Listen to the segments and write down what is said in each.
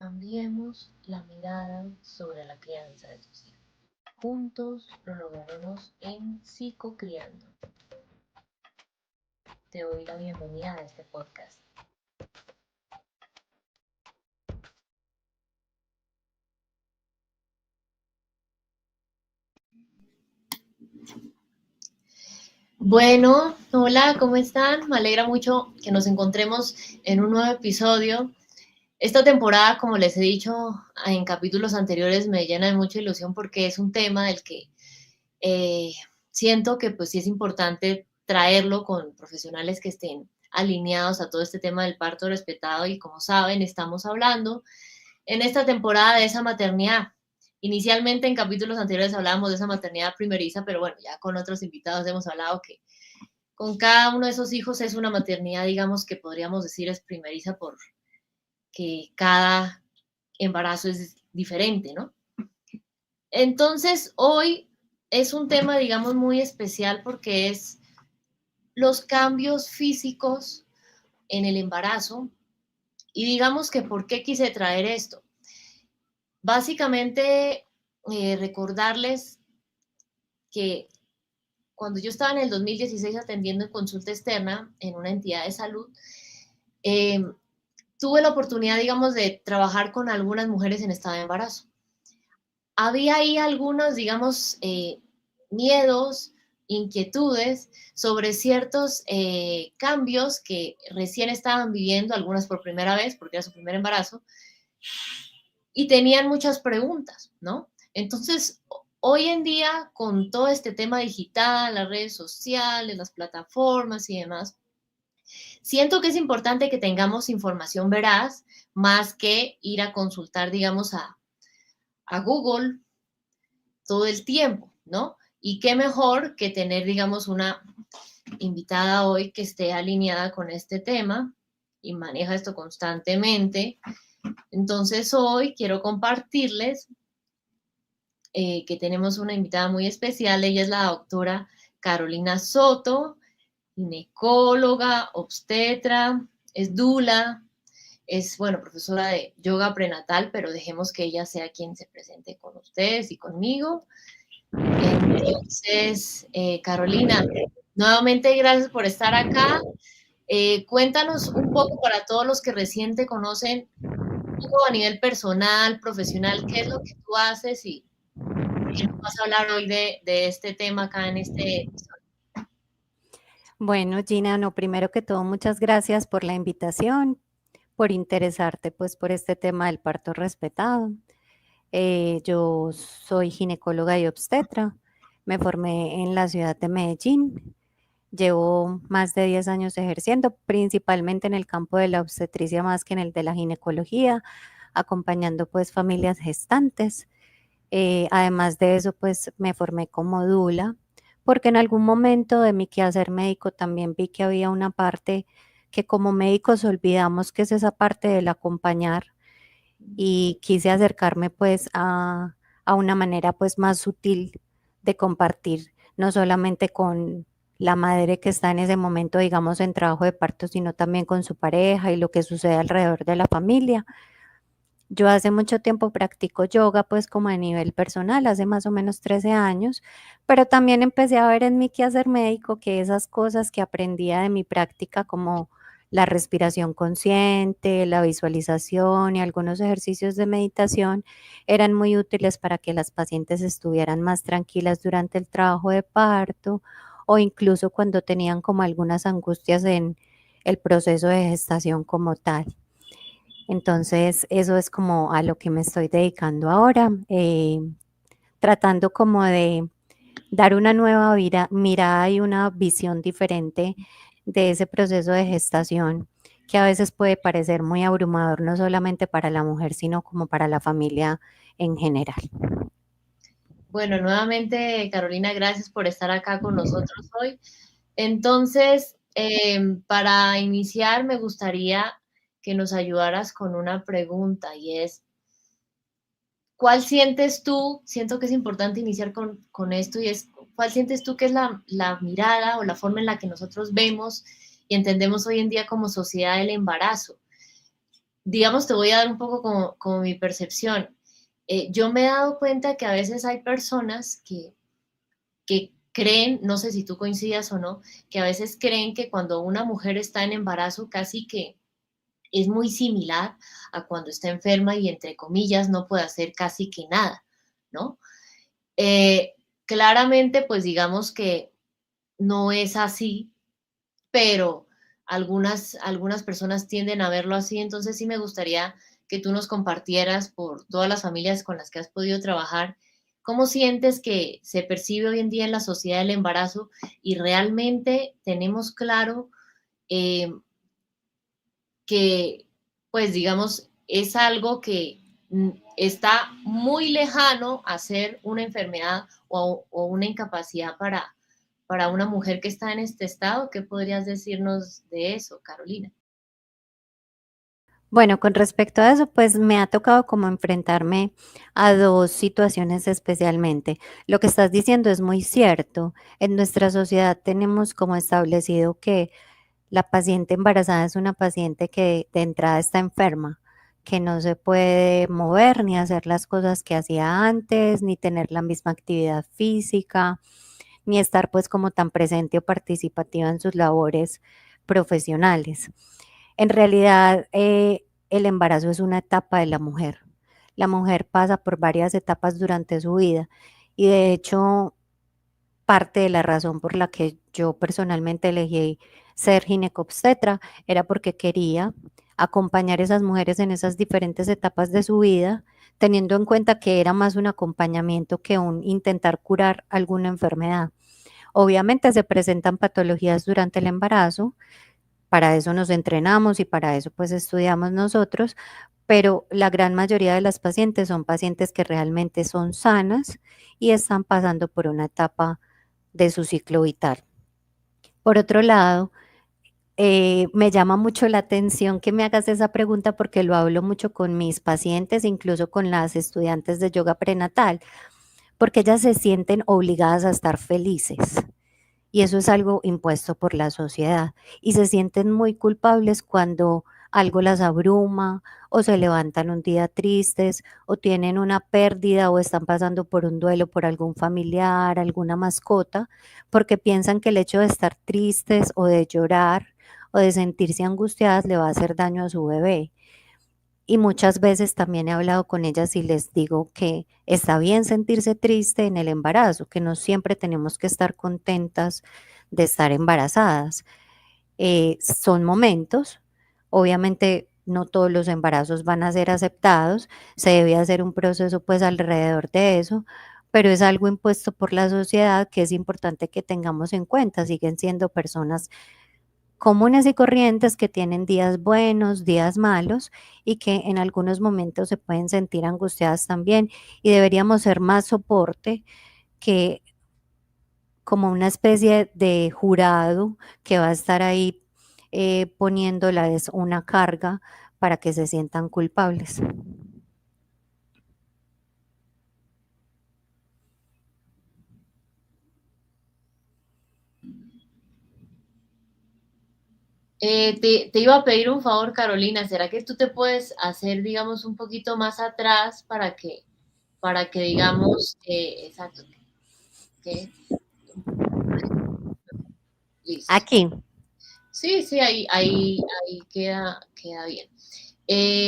Cambiemos la mirada sobre la crianza de tus hijos. Juntos lo lograremos en Psicocriando. Te doy la bienvenida a este podcast. Bueno, hola, ¿cómo están? Me alegra mucho que nos encontremos en un nuevo episodio. Esta temporada, como les he dicho en capítulos anteriores, me llena de mucha ilusión porque es un tema del que eh, siento que pues sí es importante traerlo con profesionales que estén alineados a todo este tema del parto respetado y como saben, estamos hablando en esta temporada de esa maternidad. Inicialmente en capítulos anteriores hablábamos de esa maternidad primeriza, pero bueno, ya con otros invitados hemos hablado que con cada uno de esos hijos es una maternidad, digamos, que podríamos decir es primeriza porque cada embarazo es diferente, ¿no? Entonces, hoy es un tema, digamos, muy especial porque es los cambios físicos en el embarazo y digamos que por qué quise traer esto. Básicamente, recordarles que cuando yo estaba en el 2016 atendiendo en consulta externa en una entidad de salud, eh, tuve la oportunidad, digamos, de trabajar con algunas mujeres en estado de embarazo. Había ahí algunos, digamos, miedos, inquietudes sobre ciertos cambios que recién estaban viviendo, algunas por primera vez, porque era su primer embarazo, y tenían muchas preguntas, ¿no? Entonces, hoy en día, con todo este tema digital, las redes sociales, las plataformas y demás, siento que es importante que tengamos información veraz, más que ir a consultar, digamos, a Google todo el tiempo, ¿no? Y qué mejor que tener, digamos, una invitada hoy que esté alineada con este tema y maneja esto constantemente. Entonces hoy quiero compartirles que tenemos una invitada muy especial. Ella es la doctora Carolina Soto, ginecóloga, obstetra, es dula, es, bueno, profesora de yoga prenatal, pero dejemos que ella sea quien se presente con ustedes y conmigo. Entonces, Carolina, nuevamente gracias por estar acá. Cuéntanos un poco para todos los que recién te conocen, un poco a nivel personal, profesional, qué es lo que tú haces y por qué nos vas a hablar hoy de este tema acá en este episodio. Bueno, Gina, no, primero que todo, muchas gracias por la invitación, por interesarte pues por este tema del parto respetado. Yo soy ginecóloga y obstetra, me formé en la ciudad de Medellín, llevo más de 10 años ejerciendo, principalmente en el campo de la obstetricia más que en el de la ginecología, acompañando pues familias gestantes. Además de eso, pues me formé como dula, porque en algún momento de mi quehacer médico también vi que había una parte que como médicos olvidamos, que es esa parte del acompañar, y quise acercarme pues a una manera pues más sutil de compartir, no solamente con la madre que está en ese momento, digamos, en trabajo de parto, sino también con su pareja y lo que sucede alrededor de la familia. Yo hace mucho tiempo practico yoga, pues como a nivel personal, hace más o menos 13 años, pero también empecé a ver en mi quehacer médico que esas cosas que aprendía de mi práctica, como la respiración consciente, la visualización y algunos ejercicios de meditación, eran muy útiles para que las pacientes estuvieran más tranquilas durante el trabajo de parto o incluso cuando tenían como algunas angustias en el proceso de gestación como tal. Entonces, eso es como a lo que me estoy dedicando ahora, tratando como de dar una nueva mirada y una visión diferente de ese proceso de gestación que a veces puede parecer muy abrumador, no solamente para la mujer, sino como para la familia en general. Bueno, nuevamente, Carolina, gracias por estar acá con nosotros hoy. Entonces, para iniciar, me gustaría que nos ayudaras con una pregunta y es, ¿cuál sientes tú? Siento que es importante iniciar con esto y es, ¿cuál sientes tú que es la mirada o la forma en la que nosotros vemos y entendemos hoy en día como sociedad el embarazo? digamos, te voy a dar un poco como mi percepción. Yo me he dado cuenta que a veces hay personas que creen, no sé si tú coincidas o no, que a veces creen que cuando una mujer está en embarazo casi que es muy similar a cuando está enferma y entre comillas no puede hacer casi que nada, ¿no? Eh, Claramente, pues digamos que no es así, pero algunas personas tienden a verlo así, entonces sí me gustaría que tú nos compartieras por todas las familias con las que has podido trabajar, cómo sientes que se percibe hoy en día en la sociedad el embarazo y realmente tenemos claro eh, que, pues digamos, es algo que está muy lejano a ser una enfermedad o una incapacidad para una mujer que está en este estado. ¿Qué podrías decirnos de eso, Carolina? Bueno, con respecto a eso, pues me ha tocado como enfrentarme a 2 situaciones especialmente. Lo que estás diciendo es muy cierto. En nuestra sociedad tenemos como establecido que la paciente embarazada es una paciente que de entrada está enferma, que no se puede mover ni hacer las cosas que hacía antes, ni tener la misma actividad física, ni estar pues como tan presente o participativa en sus labores profesionales. En realidad, el embarazo es una etapa de la mujer. La mujer pasa por varias etapas durante su vida y de hecho parte de la razón por la que yo personalmente elegí ser ginecobstetra era porque quería acompañar a esas mujeres en esas diferentes etapas de su vida, teniendo en cuenta que era más un acompañamiento que un intentar curar alguna enfermedad. Obviamente se presentan patologías durante el embarazo, para eso nos entrenamos y para eso pues estudiamos nosotros, pero la gran mayoría de las pacientes son pacientes que realmente son sanas y están pasando por una etapa de su ciclo vital. Por otro lado, me llama mucho la atención que me hagas esa pregunta porque lo hablo mucho con mis pacientes, incluso con las estudiantes de yoga prenatal, porque ellas se sienten obligadas a estar felices. Y eso es algo impuesto por la sociedad. Y se sienten muy culpables cuando algo las abruma o se levantan un día tristes o tienen una pérdida o están pasando por un duelo por algún familiar, alguna mascota, porque piensan que el hecho de estar tristes o de llorar o de sentirse angustiadas le va a hacer daño a su bebé. Y muchas veces también he hablado con ellas y les digo que está bien sentirse triste en el embarazo, que no siempre tenemos que estar contentas de estar embarazadas. Son momentos, obviamente no todos los embarazos van a ser aceptados, se debe hacer un proceso pues alrededor de eso, pero es algo impuesto por la sociedad que es importante que tengamos en cuenta, siguen siendo personas comunes y corrientes que tienen días buenos, días malos y que en algunos momentos se pueden sentir angustiadas también y deberíamos ser más soporte que como una especie de jurado que va a estar ahí poniéndoles una carga para que se sientan culpables. Te iba a pedir un favor, Carolina, ¿será que tú te puedes hacer, digamos, un poquito más atrás para que digamos, exacto, que, listo. Aquí, Sí, sí, ahí queda bien.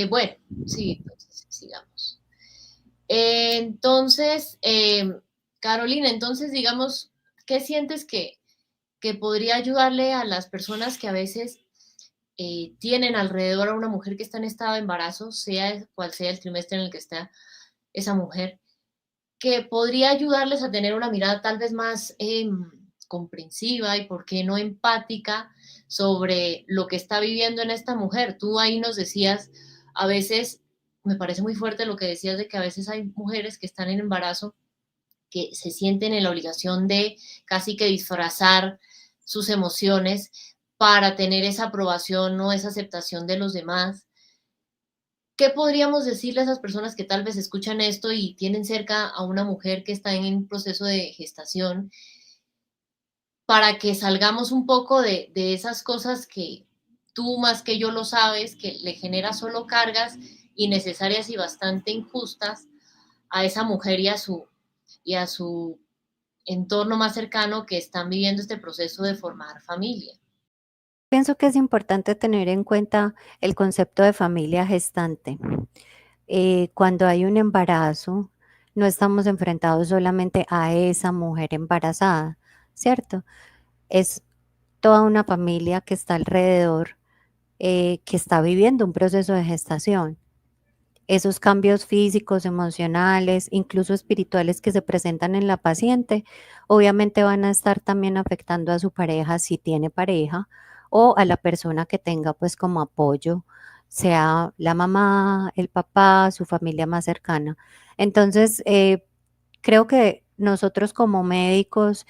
Bueno, sí, entonces sigamos. Entonces, Carolina, entonces digamos, ¿qué sientes que podría ayudarle a las personas que a veces tienen alrededor a una mujer que está en estado de embarazo, sea cual sea el trimestre en el que está esa mujer, que podría ayudarles a tener una mirada tal vez más comprensiva y, por qué no, empática sobre lo que está viviendo en esta mujer? Tú ahí nos decías, a veces, me parece muy fuerte lo que decías de que a veces hay mujeres que están en embarazo que se sienten en la obligación de casi que disfrazar sus emociones para tener esa aprobación o esa aceptación de los demás. ¿Qué podríamos decirle a esas personas que tal vez escuchan esto y tienen cerca a una mujer que está en un proceso de gestación para que salgamos un poco de esas cosas tú más que yo lo sabes, que le genera solo cargas innecesarias y bastante injustas a esa mujer y a su entorno más cercano que están viviendo este proceso de formar familia. Pienso que es importante tener en cuenta el concepto de familia gestante. Cuando hay un embarazo, no estamos enfrentados solamente a esa mujer embarazada, ¿cierto? Es toda una familia que está alrededor, que está viviendo un proceso de gestación. Esos cambios físicos, emocionales, incluso espirituales que se presentan en la paciente, obviamente van a estar también afectando a su pareja si tiene pareja o a la persona que tenga pues como apoyo, sea la mamá, el papá, su familia más cercana. Entonces, creo que nosotros como médicos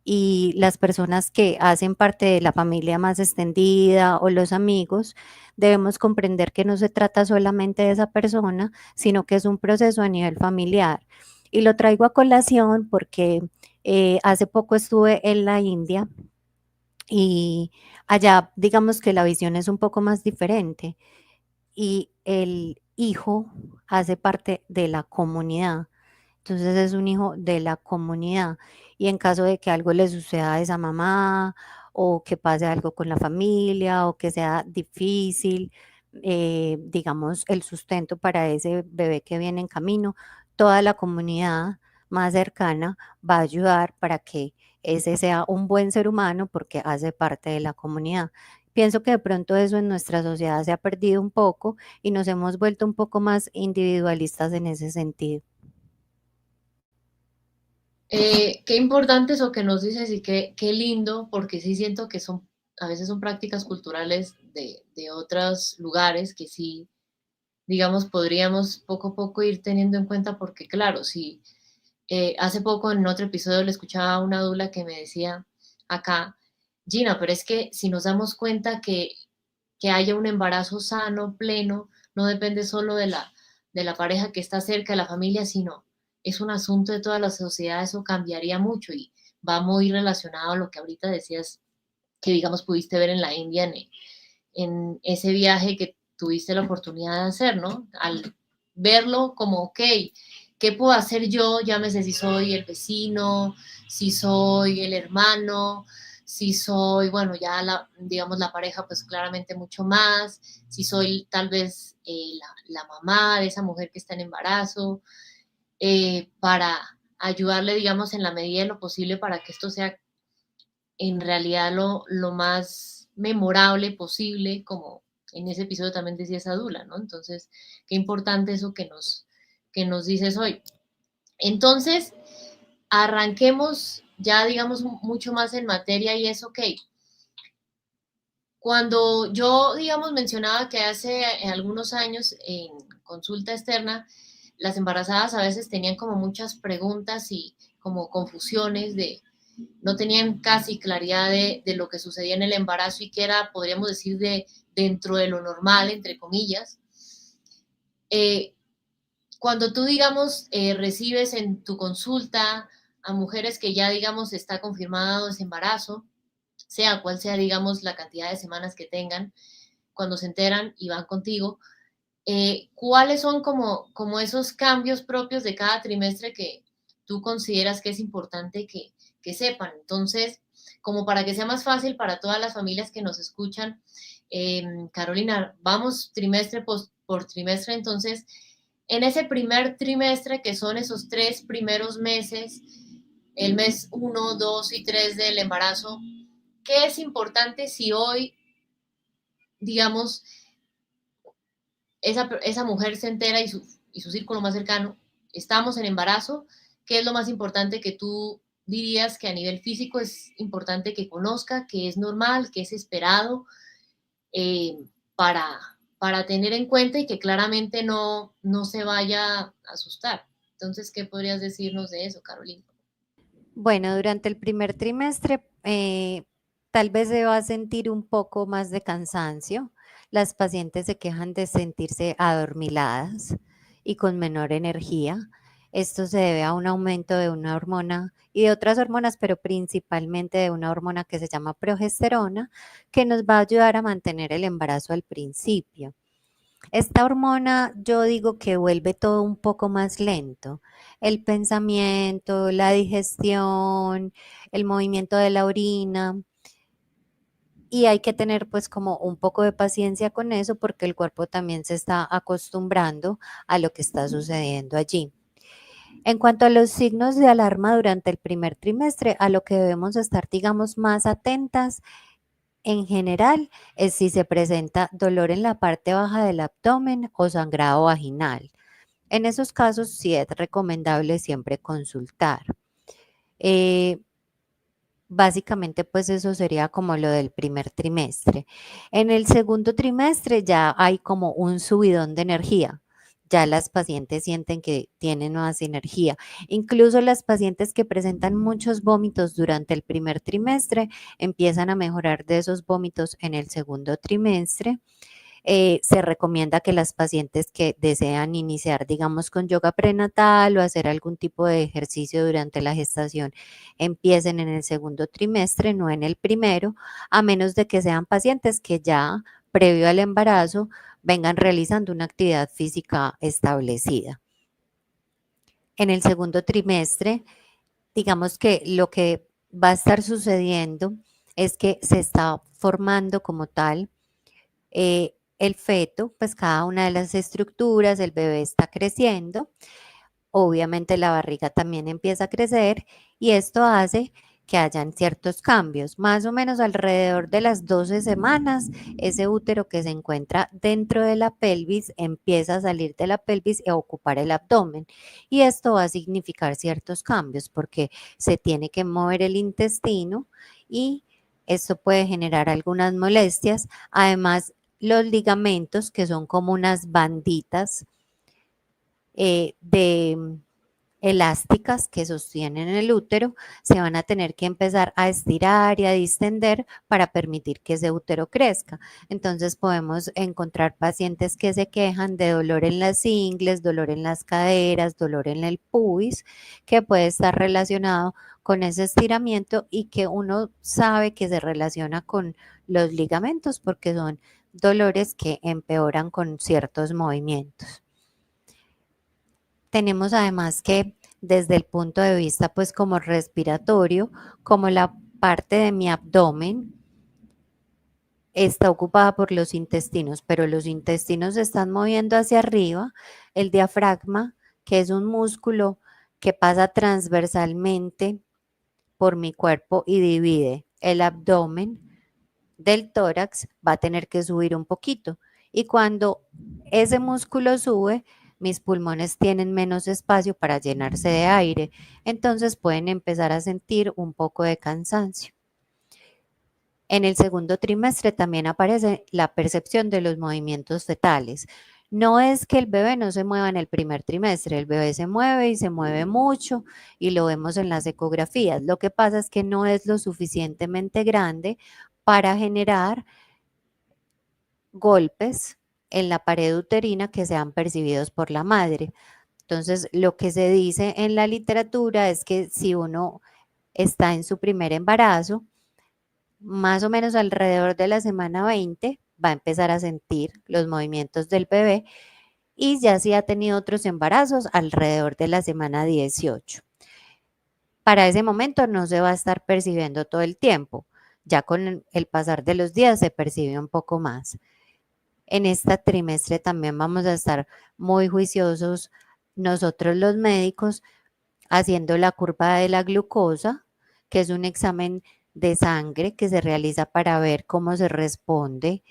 y las personas que hacen parte de la familia más extendida o los amigos, debemos comprender que no se trata solamente de esa persona, sino que es un proceso a nivel familiar. Y lo traigo a colación porque hace poco estuve en la India y allá digamos que la visión es un poco más diferente y el hijo hace parte de la comunidad. Entonces es un hijo de la comunidad y en caso de que algo le suceda a esa mamá o que pase algo con la familia o que sea difícil, digamos, el sustento para ese bebé que viene en camino, toda la comunidad más cercana va a ayudar para que ese sea un buen ser humano porque hace parte de la comunidad. Pienso que de pronto eso en nuestra sociedad se ha perdido un poco y nos hemos vuelto un poco más individualistas en ese sentido. Qué importante eso que nos dices y qué lindo, porque sí siento que son, a veces son prácticas culturales de otros lugares que sí, digamos, podríamos poco a poco ir teniendo en cuenta, porque claro, sí, hace poco en otro episodio le escuchaba a una dula que me decía acá, Gina, pero es que si nos damos cuenta que haya un embarazo sano, pleno, no depende solo de la pareja que está cerca de la familia, sino es un asunto de toda la sociedad, eso cambiaría mucho y va muy relacionado a lo que ahorita decías, que digamos pudiste ver en la India, en ese viaje que tuviste la oportunidad de hacer, ¿no? Al verlo como, ok, ¿qué puedo hacer yo? Llámese si soy el vecino, si soy el hermano, si soy, bueno, ya la, digamos la pareja, pues claramente mucho más, si soy tal vez la mamá de esa mujer que está en embarazo, para ayudarle, digamos, en la medida de lo posible para que esto sea en realidad lo más memorable posible, como en ese episodio también decía esa dula, ¿no? Entonces, qué importante eso que nos dices hoy. Entonces, arranquemos ya, digamos, mucho más en materia y es, ok, cuando yo, digamos, mencionaba que hace algunos años en consulta externa, las embarazadas a veces tenían como muchas preguntas y como confusiones de, no tenían casi claridad de lo que sucedía en el embarazo y que era, podríamos decir, dentro de lo normal, entre comillas. Eh, Cuando tú, digamos, recibes en tu consulta a mujeres que ya, digamos, está confirmado ese embarazo, sea cual sea, digamos, la cantidad de semanas que tengan, cuando se enteran y van contigo, ¿cuáles son como esos cambios propios de cada trimestre que tú consideras que es importante que sepan? Entonces, como para que sea más fácil para todas las familias que nos escuchan, Carolina, vamos trimestre por trimestre, entonces, en ese primer trimestre, que son esos 3 primeros meses, el mes 1, 2 y 3 del embarazo, ¿qué es importante si hoy, digamos, esa mujer se entera y su círculo más cercano, estamos en embarazo? ¿Qué es lo más importante que tú dirías que a nivel físico es importante que conozca, que es normal, que es esperado, eh, para, para tener en cuenta y que claramente no se vaya a asustar? Entonces, ¿qué podrías decirnos de eso, Carolina? Bueno, durante el primer trimestre tal vez se va a sentir un poco más de cansancio. Las pacientes se quejan de sentirse adormiladas y con menor energía. Esto se debe a un aumento de una hormona y de otras hormonas, pero principalmente de una hormona que se llama progesterona, que nos va a ayudar a mantener el embarazo al principio. Esta hormona, yo digo que vuelve todo un poco más lento. El pensamiento, la digestión, el movimiento de la orina. Y hay que tener pues como un poco de paciencia con eso porque el cuerpo también se está acostumbrando a lo que está sucediendo allí. En cuanto a los signos de alarma durante el primer trimestre, a lo que debemos estar, digamos, más atentas en general es si se presenta dolor en la parte baja del abdomen o sangrado vaginal. En esos casos sí es recomendable siempre consultar. Eh, Básicamente, pues eso sería como lo del primer trimestre. En el segundo trimestre ya hay como un subidón de energía. Ya las pacientes sienten que tienen más energía. Incluso las pacientes que presentan muchos vómitos durante el primer trimestre empiezan a mejorar de esos vómitos en el segundo trimestre. Se recomienda que las pacientes que desean iniciar, digamos, con yoga prenatal o hacer algún tipo de ejercicio durante la gestación, empiecen en el segundo trimestre, no en el primero, a menos de que sean pacientes que ya previo al embarazo vengan realizando una actividad física establecida. En el segundo trimestre, digamos que lo que va a estar sucediendo es que se está formando como tal el feto, pues cada una de las estructuras, el bebé está creciendo, obviamente la barriga también empieza a crecer y esto hace que hayan ciertos cambios. Más o menos alrededor de las 12 semanas, ese útero que se encuentra dentro de la pelvis empieza a salir de la pelvis y a ocupar el abdomen. Y esto va a significar ciertos cambios porque se tiene que mover el intestino y esto puede generar algunas molestias. Además, los ligamentos, que son como unas banditas de elásticas que sostienen el útero, se van a tener que empezar a estirar y a distender para permitir que ese útero crezca. Entonces podemos encontrar pacientes que se quejan de dolor en las ingles, dolor en las caderas, dolor en el pubis, que puede estar relacionado con ese estiramiento y que uno sabe que se relaciona con los ligamentos porque son dolores que empeoran con ciertos movimientos. Tenemos además que desde el punto de vista pues como respiratorio, como la parte de mi abdomen está ocupada por los intestinos, pero los intestinos se están moviendo hacia arriba, el diafragma, que es un músculo que pasa transversalmente por mi cuerpo y divide el abdomen del tórax, va a tener que subir un poquito. Y cuando ese músculo sube, mis pulmones tienen menos espacio para llenarse de aire, entonces pueden empezar a sentir un poco de cansancio. En el segundo trimestre también aparece la percepción de los movimientos fetales. No es que el bebé no se mueva en el primer trimestre, el bebé se mueve y se mueve mucho y lo vemos en las ecografías. Lo que pasa es que no es lo suficientemente grande para generar golpes en la pared uterina que sean percibidos por la madre. Entonces, lo que se dice en la literatura es que si uno está en su primer embarazo, más o menos alrededor de la semana 20, va a empezar a sentir los movimientos del bebé y ya si ha tenido otros embarazos, alrededor de la semana 18. Para ese momento no se va a estar percibiendo todo el tiempo, ya con el pasar de los días se percibe un poco más. En este trimestre también vamos a estar muy juiciosos nosotros los médicos haciendo la curva de la glucosa, que es un examen de sangre que se realiza para ver cómo se responde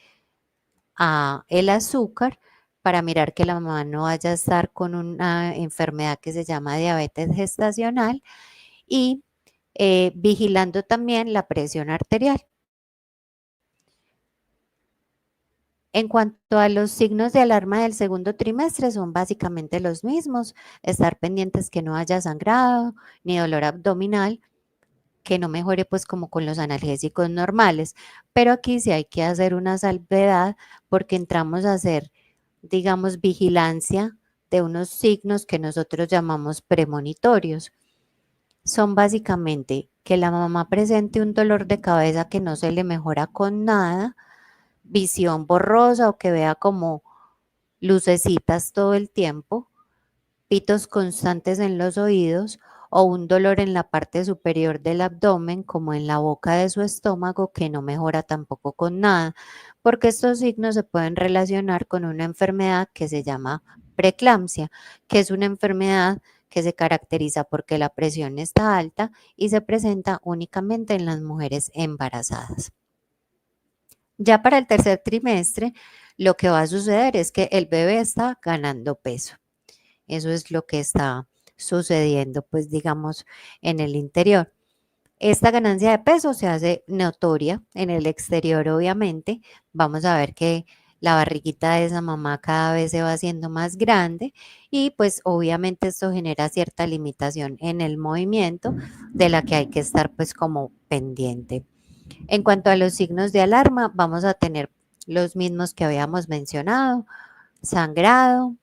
a el azúcar, para mirar que la mamá no vaya a estar con una enfermedad que se llama diabetes gestacional y vigilando también la presión arterial. En cuanto a los signos de alarma del segundo trimestre, son básicamente los mismos. Estar pendientes que no haya sangrado ni dolor abdominal, que no mejore pues como con los analgésicos normales. Pero aquí sí hay que hacer una salvedad porque entramos a hacer, digamos, vigilancia de unos signos que nosotros llamamos premonitorios. Son básicamente que la mamá presente un dolor de cabeza que no se le mejora con nada, visión borrosa o que vea como lucecitas todo el tiempo, pitos constantes en los oídos o un dolor en la parte superior del abdomen, como en la boca de su estómago, que no mejora tampoco con nada, porque estos signos se pueden relacionar con una enfermedad que se llama preeclampsia, que es una enfermedad que se caracteriza porque la presión está alta y se presenta únicamente en las mujeres embarazadas. Ya para el tercer trimestre, lo que va a suceder es que el bebé está ganando peso. Eso es lo que está sucediendo, pues digamos, en el interior. Esta ganancia de peso se hace notoria en el exterior, obviamente. Vamos a ver que la barriguita de esa mamá cada vez se va haciendo más grande y pues obviamente esto genera cierta limitación en el movimiento de la que hay que estar pues como pendiente. En cuanto a los signos de alarma, vamos a tener los mismos que habíamos mencionado: sangrado,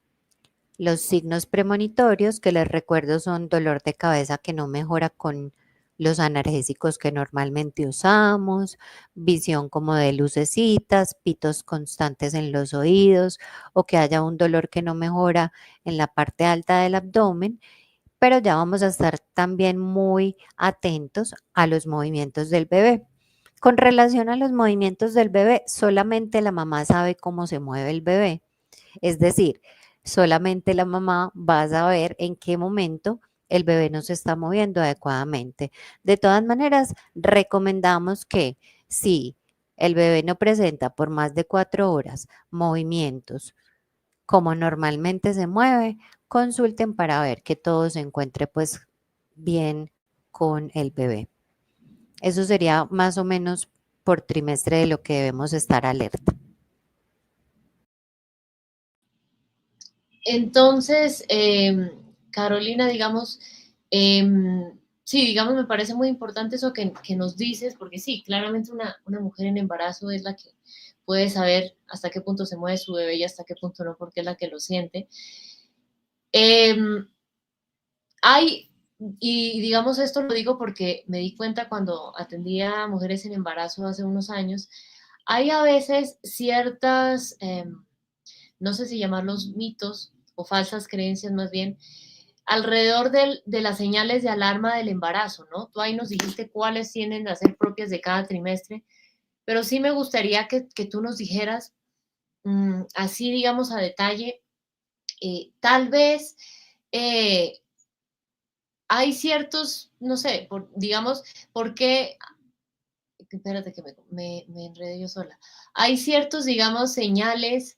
los signos premonitorios, que les recuerdo son dolor de cabeza que no mejora con los analgésicos que normalmente usamos, visión como de lucecitas, pitos constantes en los oídos o que haya un dolor que no mejora en la parte alta del abdomen, pero ya vamos a estar también muy atentos a los movimientos del bebé. Con relación a los movimientos del bebé, solamente la mamá sabe cómo se mueve el bebé. Es decir, solamente la mamá va a saber en qué momento el bebé no se está moviendo adecuadamente. De todas maneras, recomendamos que si el bebé no presenta por más de 4 horas movimientos como normalmente se mueve, consulten para ver que todo se encuentre pues bien con el bebé. Eso sería más o menos por trimestre de lo que debemos estar alerta. Entonces, Carolina, digamos, sí, digamos, me parece muy importante eso que nos dices, porque sí, claramente una mujer en embarazo es la que puede saber hasta qué punto se mueve su bebé y hasta qué punto no, porque es la que lo siente. Em, hay, y digamos esto lo digo porque me di cuenta cuando atendía a mujeres en embarazo hace unos años, hay a veces ciertas, no sé si llamarlos mitos o falsas creencias más bien, alrededor de las señales de alarma del embarazo, ¿no? Tú ahí nos dijiste cuáles tienen a ser propias de cada trimestre, pero sí me gustaría que tú nos dijeras, así digamos a detalle, tal vez eh, hay ciertos, no sé, digamos, ¿por qué? Espérate que me enredé yo sola. Hay ciertos, digamos, señales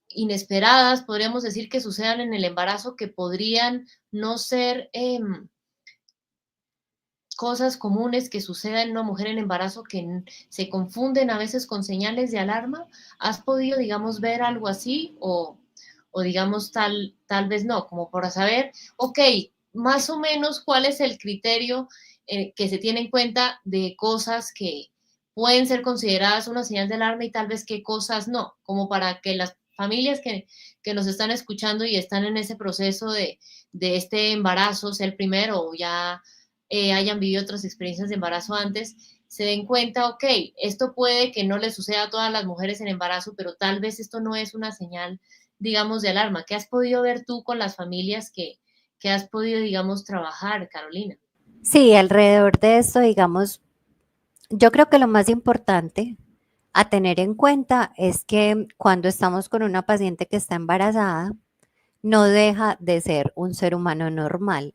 inesperadas, podríamos decir, que sucedan en el embarazo que podrían no ser cosas comunes que sucedan en una mujer en embarazo que se confunden a veces con señales de alarma. ¿Has podido, digamos, ver algo así o digamos, tal vez no, como para saber, ok, más o menos cuál es el criterio que se tiene en cuenta de cosas que pueden ser consideradas una señal de alarma y tal vez qué cosas no, como para que las familias que nos están escuchando y están en ese proceso de este embarazo, sea el primero o ya hayan vivido otras experiencias de embarazo antes, se den cuenta, ok, esto puede que no le suceda a todas las mujeres en embarazo, pero tal vez esto no es una señal, digamos, de alarma. ¿Qué has podido ver tú con las familias que has podido, digamos, trabajar, Carolina? Sí, alrededor de esto, digamos, yo creo que lo más importante a tener en cuenta es que cuando estamos con una paciente que está embarazada, no deja de ser un ser humano normal.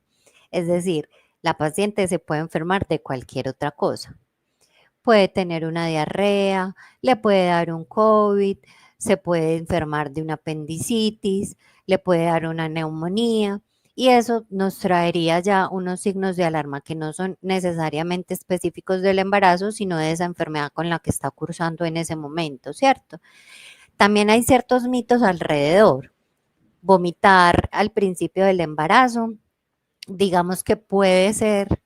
Es decir, la paciente se puede enfermar de cualquier otra cosa. Puede tener una diarrea, le puede dar un COVID, se puede enfermar de una apendicitis, le puede dar una neumonía y eso nos traería ya unos signos de alarma que no son necesariamente específicos del embarazo, sino de esa enfermedad con la que está cursando en ese momento, ¿cierto? También hay ciertos mitos alrededor. Vomitar al principio del embarazo, digamos que puede ser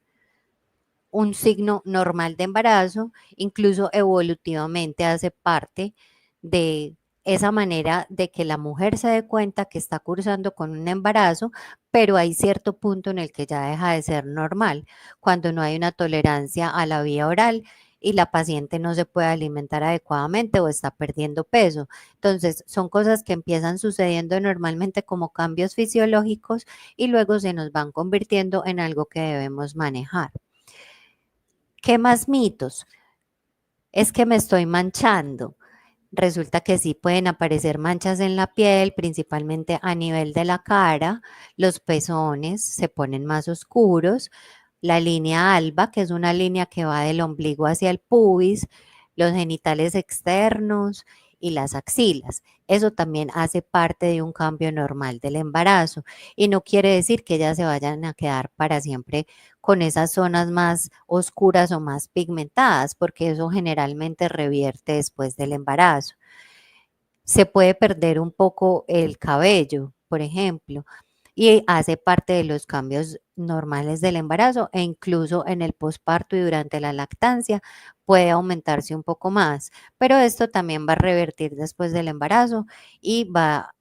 un signo normal de embarazo, incluso evolutivamente hace parte de esa manera de que la mujer se dé cuenta que está cursando con un embarazo, pero hay cierto punto en el que ya deja de ser normal, cuando no hay una tolerancia a la vía oral y la paciente no se puede alimentar adecuadamente o está perdiendo peso. Entonces, son cosas que empiezan sucediendo normalmente como cambios fisiológicos y luego se nos van convirtiendo en algo que debemos manejar. ¿Qué más mitos? Es que me estoy manchando. Resulta que sí pueden aparecer manchas en la piel, principalmente a nivel de la cara, los pezones se ponen más oscuros, la línea alba, que es una línea que va del ombligo hacia el pubis, los genitales externos y las axilas. Eso también hace parte de un cambio normal del embarazo y no quiere decir que ellas se vayan a quedar para siempre con esas zonas más oscuras o más pigmentadas, porque eso generalmente revierte después del embarazo. Se puede perder un poco el cabello, por ejemplo, y hace parte de los cambios normales del embarazo e incluso en el posparto y durante la lactancia puede aumentarse un poco más, pero esto también va a revertir después del embarazo y va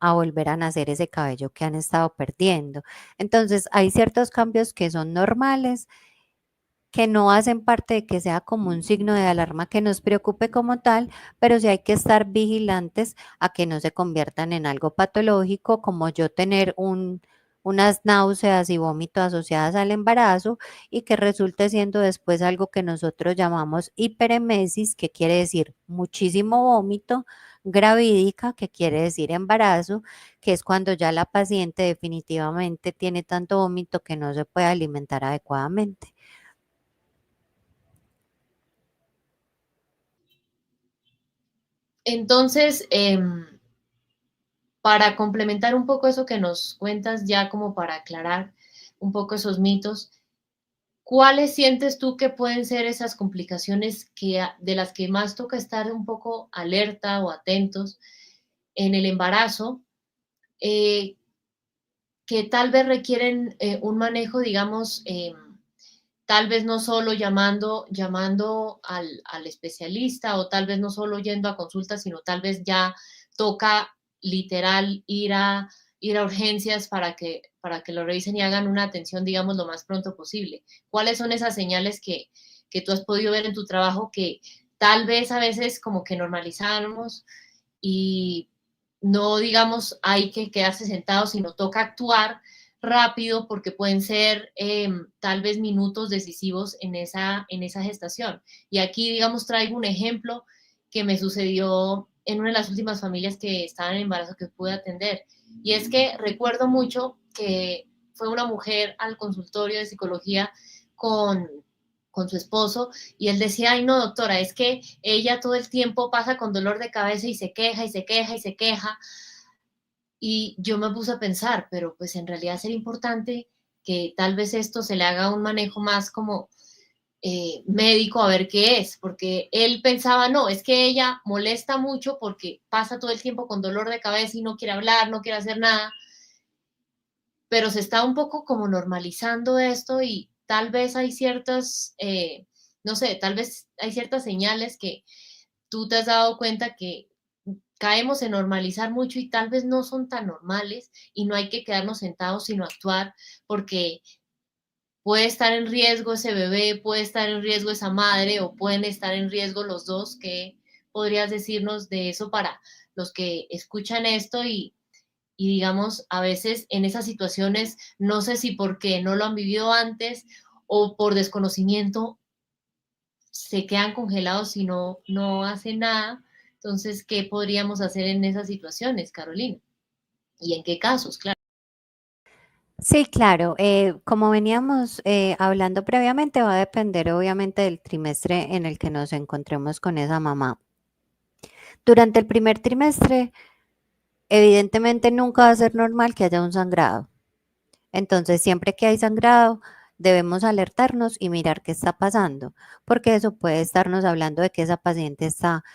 a volver a nacer ese cabello que han estado perdiendo. Entonces, hay ciertos cambios que son normales, que no hacen parte de que sea como un signo de alarma que nos preocupe como tal, pero sí hay que estar vigilantes a que no se conviertan en algo patológico, como yo tener unas náuseas y vómitos asociadas al embarazo y que resulte siendo después algo que nosotros llamamos hiperemesis, que quiere decir muchísimo vómito, gravídica, que quiere decir embarazo, que es cuando ya la paciente definitivamente tiene tanto vómito que no se puede alimentar adecuadamente. Entonces, para complementar un poco eso que nos cuentas, ya como para aclarar un poco esos mitos, ¿cuáles sientes tú que pueden ser esas complicaciones de las que más toca estar un poco alerta o atentos en el embarazo, eh, que tal vez requieren un manejo, digamos, tal vez no solo llamando al especialista o tal vez no solo yendo a consulta, sino tal vez ya toca literal ir a urgencias para que lo revisen y hagan una atención, digamos, lo más pronto posible? ¿Cuáles son esas señales que tú has podido ver en tu trabajo que tal vez a veces como que normalizamos y no, digamos, hay que quedarse sentado, sino toca actuar rápido porque pueden ser tal vez minutos decisivos en esa gestación? Y aquí, digamos, traigo un ejemplo que me sucedió en una de las últimas familias que estaban en embarazo que pude atender. Y es que recuerdo mucho que fue una mujer al consultorio de psicología con, con su esposo y él decía, ay no, doctora, es que ella todo el tiempo pasa con dolor de cabeza y se queja y se queja y se queja. Y yo me puse a pensar, pero pues en realidad sería importante que tal vez esto se le haga un manejo más como médico a ver qué es, porque él pensaba, no, es que ella molesta mucho porque pasa todo el tiempo con dolor de cabeza y no quiere hablar, no quiere hacer nada, pero se está un poco como normalizando esto y tal vez hay ciertas, no sé, tal vez hay ciertas señales que tú te has dado cuenta que caemos en normalizar mucho y tal vez no son tan normales y no hay que quedarnos sentados sino actuar porque puede estar en riesgo ese bebé, puede estar en riesgo esa madre o pueden estar en riesgo los dos. ¿Qué podrías decirnos de eso para los que escuchan esto y digamos, a veces en esas situaciones, no sé si porque no lo han vivido antes o por desconocimiento, se quedan congelados y no hacen nada? Entonces, ¿qué podríamos hacer en esas situaciones, Carolina? ¿Y en qué casos? Claro. Sí, claro. Como veníamos hablando previamente, va a depender obviamente del trimestre en el que nos encontremos con esa mamá. Durante el primer trimestre, evidentemente nunca va a ser normal que haya un sangrado. Entonces, siempre que hay sangrado, debemos alertarnos y mirar qué está pasando, porque eso puede estarnos hablando de que esa paciente está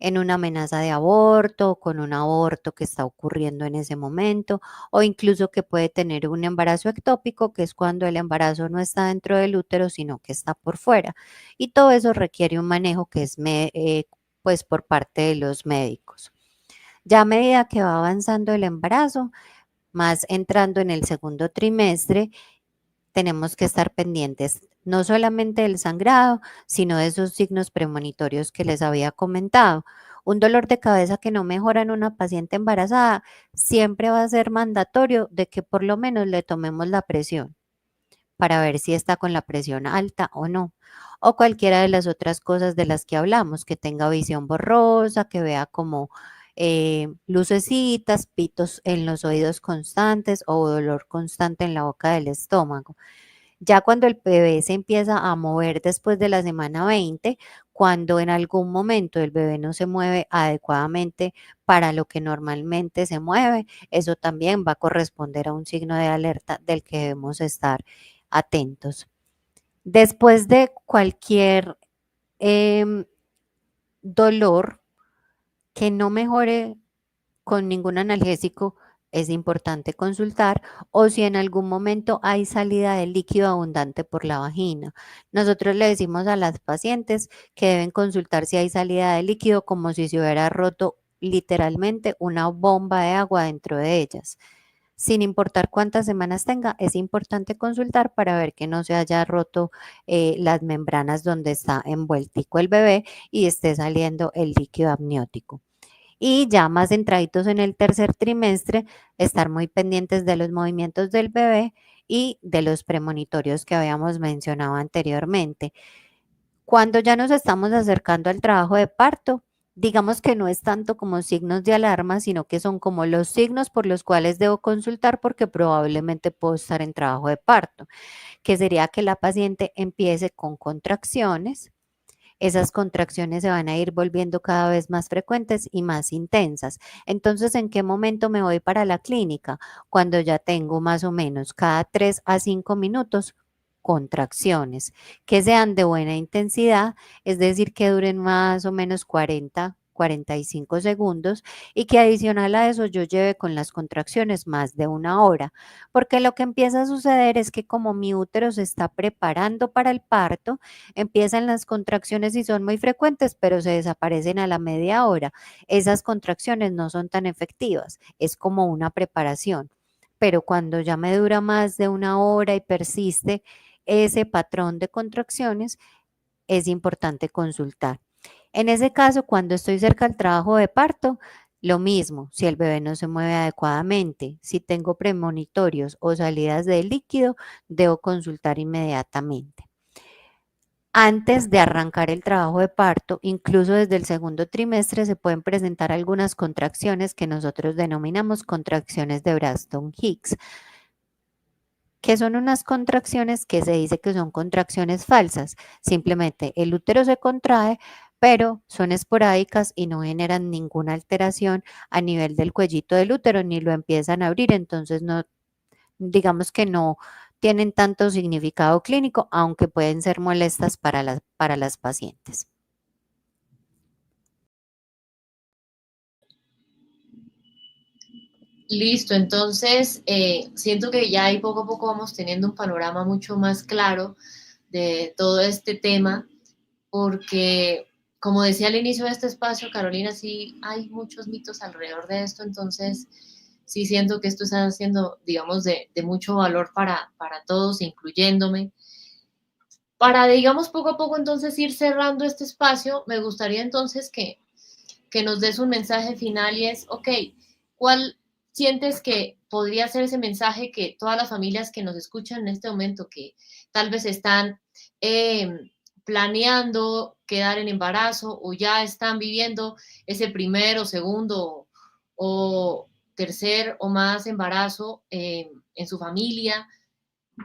en una amenaza de aborto, con un aborto que está ocurriendo en ese momento, o incluso que puede tener un embarazo ectópico, que es cuando el embarazo no está dentro del útero, sino que está por fuera. Y todo eso requiere un manejo que es pues por parte de los médicos. Ya a medida que va avanzando el embarazo, más entrando en el segundo trimestre, tenemos que estar pendientes no solamente del sangrado, sino de esos signos premonitorios que les había comentado. Un dolor de cabeza que no mejora en una paciente embarazada siempre va a ser mandatorio de que por lo menos le tomemos la presión para ver si está con la presión alta o no. O cualquiera de las otras cosas de las que hablamos, que tenga visión borrosa, que vea como lucecitas, pitos en los oídos constantes o dolor constante en la boca del estómago. Ya cuando el bebé se empieza a mover después de la semana 20, cuando en algún momento el bebé no se mueve adecuadamente para lo que normalmente se mueve, eso también va a corresponder a un signo de alerta del que debemos estar atentos. Después de cualquier dolor que no mejore con ningún analgésico, es importante consultar, o si en algún momento hay salida de líquido abundante por la vagina. Nosotros le decimos a las pacientes que deben consultar si hay salida de líquido como si se hubiera roto literalmente una bomba de agua dentro de ellas. Sin importar cuántas semanas tenga, es importante consultar para ver que no se haya roto las membranas donde está envueltico el bebé y esté saliendo el líquido amniótico. Y ya más entraditos en el tercer trimestre, estar muy pendientes de los movimientos del bebé y de los premonitorios que habíamos mencionado anteriormente. Cuando ya nos estamos acercando al trabajo de parto, digamos que no es tanto como signos de alarma, sino que son como los signos por los cuales debo consultar porque probablemente puedo estar en trabajo de parto, que sería que la paciente empiece con contracciones. Esas contracciones se van a ir volviendo cada vez más frecuentes y más intensas. Entonces, ¿en qué momento me voy para la clínica? Cuando ya tengo más o menos cada 3 a 5 minutos contracciones, que sean de buena intensidad, es decir, que duren más o menos 45 segundos y que adicional a eso yo lleve con las contracciones más de una hora, porque lo que empieza a suceder es que como mi útero se está preparando para el parto, empiezan las contracciones y son muy frecuentes, pero se desaparecen a la media hora. Esas contracciones no son tan efectivas, es como una preparación. Pero cuando ya me dura más de una hora y persiste ese patrón de contracciones, es importante consultar. En ese caso, cuando estoy cerca del trabajo de parto, lo mismo, si el bebé no se mueve adecuadamente, si tengo premonitorios o salidas de líquido, debo consultar inmediatamente. Antes de arrancar el trabajo de parto, incluso desde el segundo trimestre, se pueden presentar algunas contracciones que nosotros denominamos contracciones de Braxton Hicks, que son unas contracciones que se dice que son contracciones falsas. Simplemente el útero se contrae, pero son esporádicas y no generan ninguna alteración a nivel del cuellito del útero ni lo empiezan a abrir, entonces no, digamos que no tienen tanto significado clínico, aunque pueden ser molestas para las pacientes. Listo, entonces siento que ya ahí poco a poco vamos teniendo un panorama mucho más claro de todo este tema, porque como decía al inicio de este espacio, Carolina, sí hay muchos mitos alrededor de esto, entonces sí siento que esto está siendo, digamos, de mucho valor para todos, incluyéndome. Para, digamos, poco a poco entonces ir cerrando este espacio, me gustaría entonces que nos des un mensaje final y es, ok, ¿cuál sientes que podría ser ese mensaje que todas las familias que nos escuchan en este momento, que tal vez están planeando quedar en embarazo o ya están viviendo ese primero, segundo o tercer o más embarazo en su familia,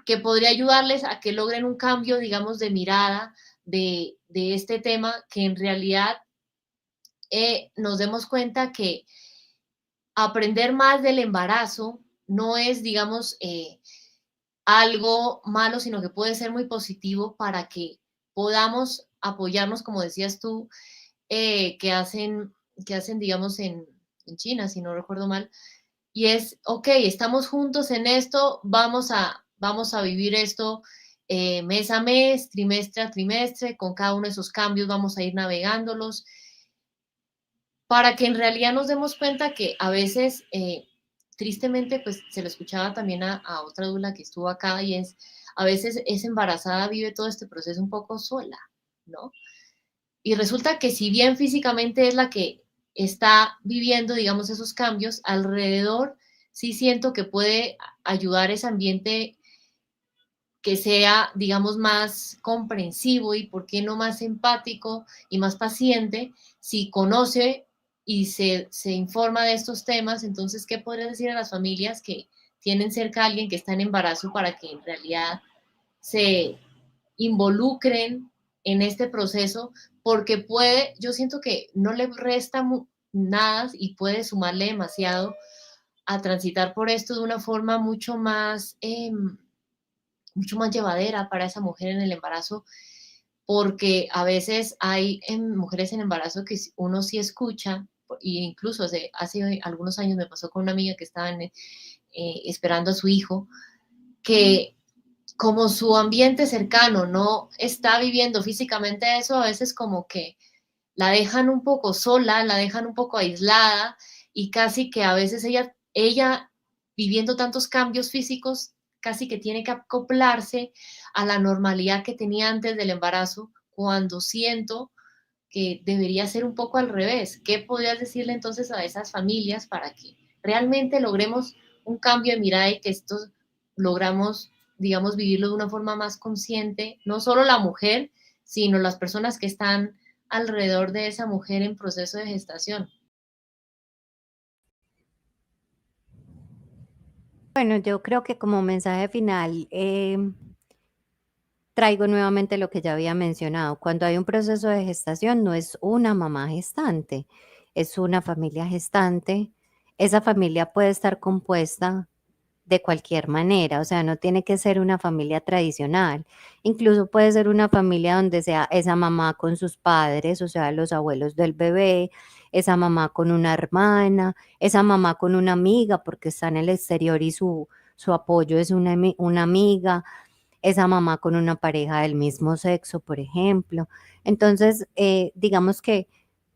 que podría ayudarles a que logren un cambio, digamos, de mirada de este tema, que en realidad nos demos cuenta que aprender más del embarazo no es, digamos, algo malo, sino que puede ser muy positivo para que podamos apoyarnos, como decías tú, que hacen, digamos, en China, si no recuerdo mal, y es, ok, estamos juntos en esto, vamos a vivir esto mes a mes, trimestre a trimestre, con cada uno de esos cambios vamos a ir navegándolos para que en realidad nos demos cuenta que a veces, tristemente, pues se lo escuchaba también a otra dula que estuvo acá y es, a veces esa embarazada vive todo este proceso un poco sola, ¿no? Y resulta que si bien físicamente es la que está viviendo, digamos, esos cambios, alrededor sí siento que puede ayudar ese ambiente que sea, digamos, más comprensivo y, ¿por qué no más empático y más paciente? Si conoce y se informa de estos temas, entonces, ¿qué podría decir a las familias que tienen cerca a alguien que está en embarazo para que en realidad se involucren en este proceso? Porque puede, yo siento que no le resta nada y puede sumarle demasiado a transitar por esto de una forma mucho más llevadera para esa mujer en el embarazo, porque a veces hay mujeres en embarazo que uno sí escucha, e incluso hace algunos años me pasó con una amiga que estaba esperando a su hijo, que como su ambiente cercano no está viviendo físicamente eso, a veces como que la dejan un poco sola, la dejan un poco aislada y casi que a veces ella viviendo tantos cambios físicos, casi que tiene que acoplarse a la normalidad que tenía antes del embarazo, cuando siento que debería ser un poco al revés. ¿Qué podrías decirle entonces a esas familias para que realmente logremos un cambio de mirada y que esto logramos, digamos, vivirlo de una forma más consciente, no solo la mujer, sino las personas que están alrededor de esa mujer en proceso de gestación? Bueno, yo creo que como mensaje final, traigo nuevamente lo que ya había mencionado. Cuando hay un proceso de gestación, no es una mamá gestante, es una familia gestante. Esa familia puede estar compuesta de cualquier manera, o sea, no tiene que ser una familia tradicional. Incluso puede ser una familia donde sea esa mamá con sus padres, o sea, los abuelos del bebé, esa mamá con una hermana, esa mamá con una amiga porque está en el exterior y su apoyo es una amiga, esa mamá con una pareja del mismo sexo, por ejemplo. Entonces, digamos que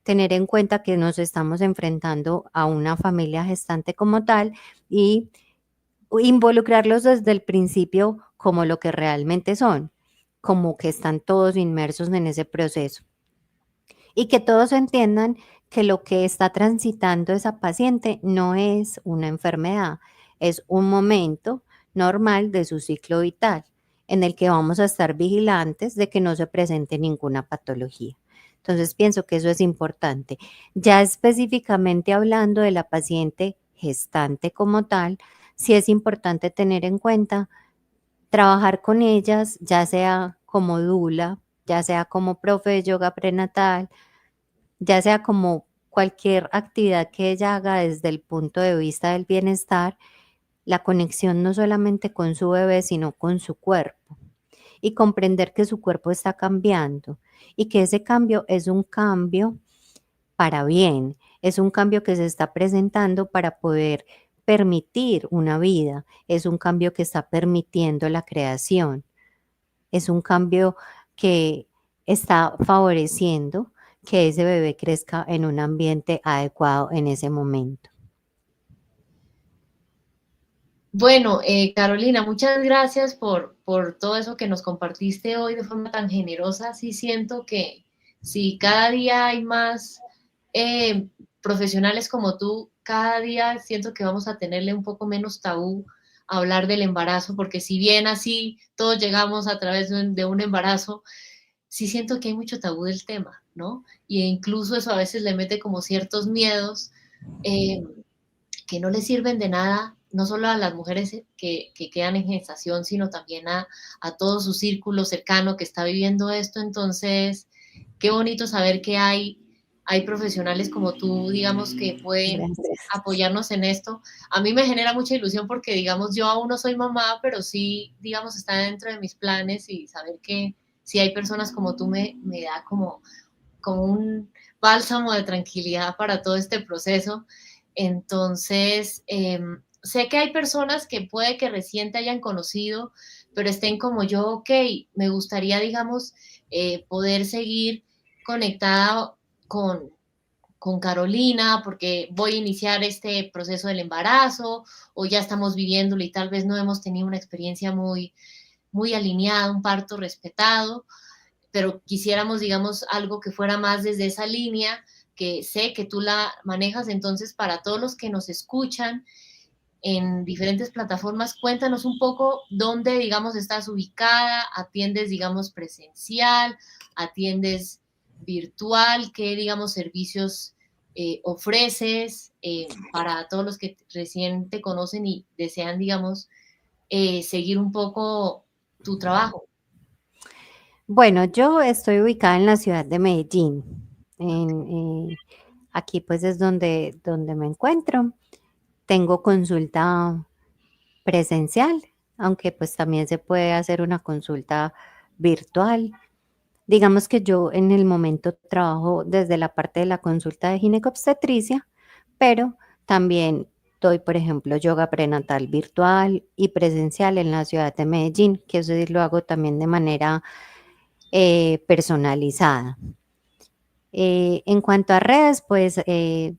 tener en cuenta que nos estamos enfrentando a una familia gestante como tal y involucrarlos desde el principio como lo que realmente son, como que están todos inmersos en ese proceso y que todos entiendan que lo que está transitando esa paciente no es una enfermedad, es un momento normal de su ciclo vital en el que vamos a estar vigilantes de que no se presente ninguna patología. Entonces pienso que eso es importante. Ya específicamente hablando de la paciente gestante como tal, sí es importante tener en cuenta trabajar con ellas, ya sea como dula, ya sea como profe de yoga prenatal, ya sea como cualquier actividad que ella haga desde el punto de vista del bienestar, la conexión no solamente con su bebé, sino con su cuerpo y comprender que su cuerpo está cambiando y que ese cambio es un cambio para bien, es un cambio que se está presentando para poder permitir una vida, es un cambio que está permitiendo la creación, es un cambio que está favoreciendo que ese bebé crezca en un ambiente adecuado en ese momento. Bueno, Carolina, muchas gracias por todo eso que nos compartiste hoy de forma tan generosa. Sí siento que si cada día hay más eh, profesionales como tú, cada día siento que vamos a tenerle un poco menos tabú a hablar del embarazo, porque si bien así todos llegamos a través de un embarazo, sí siento que hay mucho tabú del tema, ¿no? Y incluso eso a veces le mete como ciertos miedos. eh, que no le sirven de nada, no solo a las mujeres que quedan en gestación, sino también a todo su círculo cercano que está viviendo esto. Entonces, qué bonito saber que hay profesionales como tú, digamos, que pueden Gracias. apoyarnos en esto. A mí me genera mucha ilusión porque, digamos, yo aún no soy mamá, pero sí, digamos, está dentro de mis planes y saber que si hay personas como tú me da como un bálsamo de tranquilidad para todo este proceso. Entonces, sé que hay personas que puede que recién te hayan conocido, pero estén como yo, ok, me gustaría, digamos, poder seguir conectada con, con Carolina porque voy a iniciar este proceso del embarazo o ya estamos viviéndolo y tal vez no hemos tenido una experiencia muy alineada, un parto respetado, pero quisiéramos, digamos, algo que fuera más desde esa línea, que sé que tú la manejas. Entonces, para todos los que nos escuchan en diferentes plataformas, cuéntanos un poco dónde, digamos, estás ubicada, atiendes, digamos, presencial, atiendes virtual, qué, digamos, servicios ofreces para todos los que recién te conocen y desean, digamos, seguir un poco tu trabajo. Bueno, yo estoy ubicada en la ciudad de Medellín. Aquí pues es donde me encuentro. Tengo consulta presencial, aunque pues también se puede hacer una consulta virtual. Digamos que yo en el momento trabajo desde la parte de la consulta de ginecobstetricia, pero también doy, por ejemplo, yoga prenatal virtual y presencial en la ciudad de Medellín, que eso sí lo hago también de manera personalizada. En cuanto a redes, pues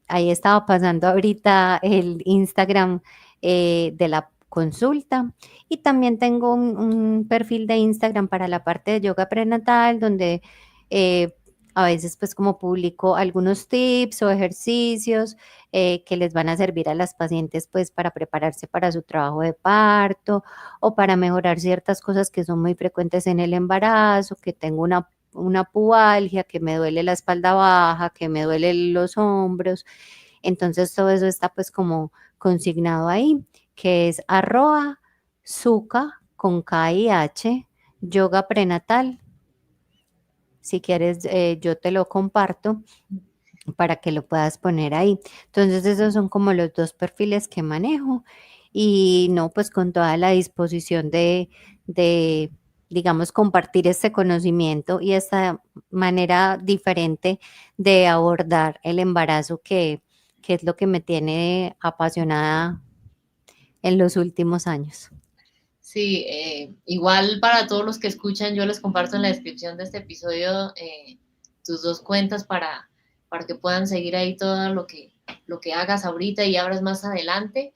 ahí estaba pasando ahorita el Instagram de la consulta y también tengo un perfil de Instagram para la parte de yoga prenatal donde eh, a veces pues como publico algunos tips o ejercicios que les van a servir a las pacientes pues para prepararse para su trabajo de parto o para mejorar ciertas cosas que son muy frecuentes en el embarazo, que tengo una pubalgia, que me duele la espalda baja, que me duelen los hombros. Entonces todo eso está pues como consignado ahí, que es @suka con K y H, yoga prenatal. Si quieres, yo te lo comparto para que lo puedas poner ahí. Entonces, esos son como los dos perfiles que manejo y no, pues con toda la disposición de, digamos, compartir este conocimiento y esta manera diferente de abordar el embarazo que es lo que me tiene apasionada en los últimos años. Sí, igual para todos los que escuchan, yo les comparto en la descripción de este episodio tus dos cuentas para que puedan seguir ahí todo lo que hagas ahorita y abras más adelante.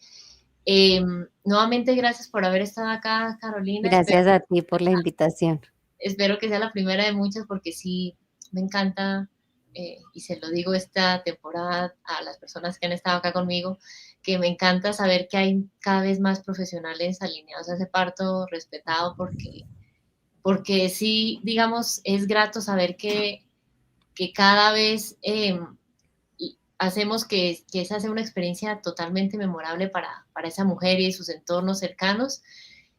Nuevamente, gracias por haber estado acá, Carolina. Gracias a ti por la invitación. Espero que sea la primera de muchas porque sí, me encanta, y se lo digo esta temporada a las personas que han estado acá conmigo, que me encanta saber que hay cada vez más profesionales alineados a ese parto respetado porque sí, digamos, es grato saber que cada vez hacemos que esa sea una experiencia totalmente memorable para esa mujer y sus entornos cercanos.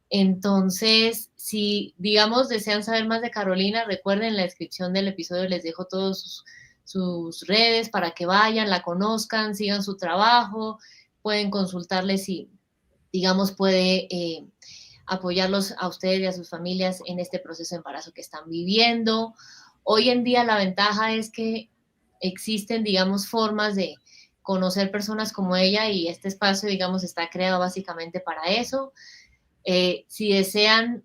Entonces, si, digamos, desean saber más de Carolina, recuerden en la descripción del episodio les dejo todos sus redes para que vayan, la conozcan, sigan su trabajo, pueden consultarle si, digamos, puede apoyarlos a ustedes y a sus familias en este proceso de embarazo que están viviendo. Hoy en día la ventaja es que existen, digamos, formas de conocer personas como ella y este espacio, digamos, está creado básicamente para eso. Si desean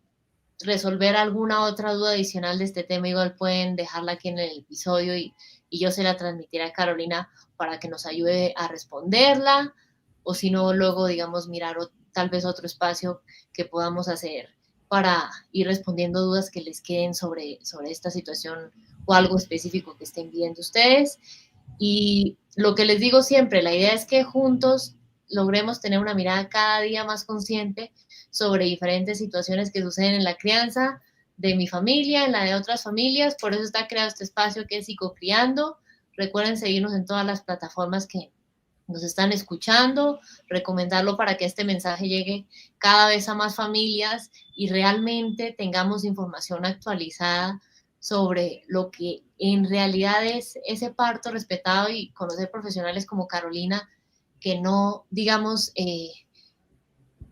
resolver alguna otra duda adicional de este tema, igual pueden dejarla aquí en el episodio y yo se la transmitiré a Carolina para que nos ayude a responderla, o si no, luego, digamos, mirar tal vez otro espacio que podamos hacer para ir respondiendo dudas que les queden sobre esta situación o algo específico que estén viendo ustedes. Y lo que les digo siempre, la idea es que juntos logremos tener una mirada cada día más consciente sobre diferentes situaciones que suceden en la crianza de mi familia, en la de otras familias. Por eso está creado este espacio que es Psicocriando. Recuerden seguirnos en todas las plataformas que nos están escuchando, recomendarlo para que este mensaje llegue cada vez a más familias y realmente tengamos información actualizada sobre lo que en realidad es ese parto respetado y conocer profesionales como Carolina que no, digamos,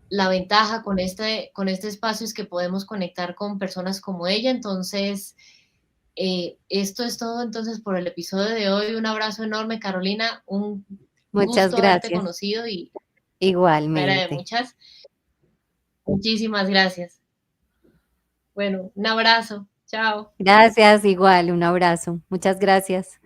la ventaja con este espacio es que podemos conectar con personas como ella. Entonces, esto es todo entonces por el episodio de hoy. Un abrazo enorme, Carolina. Un Muchas gusto haberte gracias. conocido y primera de Igualmente. muchas. Muchísimas gracias. Bueno, un abrazo. Chao. Gracias, igual, un abrazo. Muchas gracias.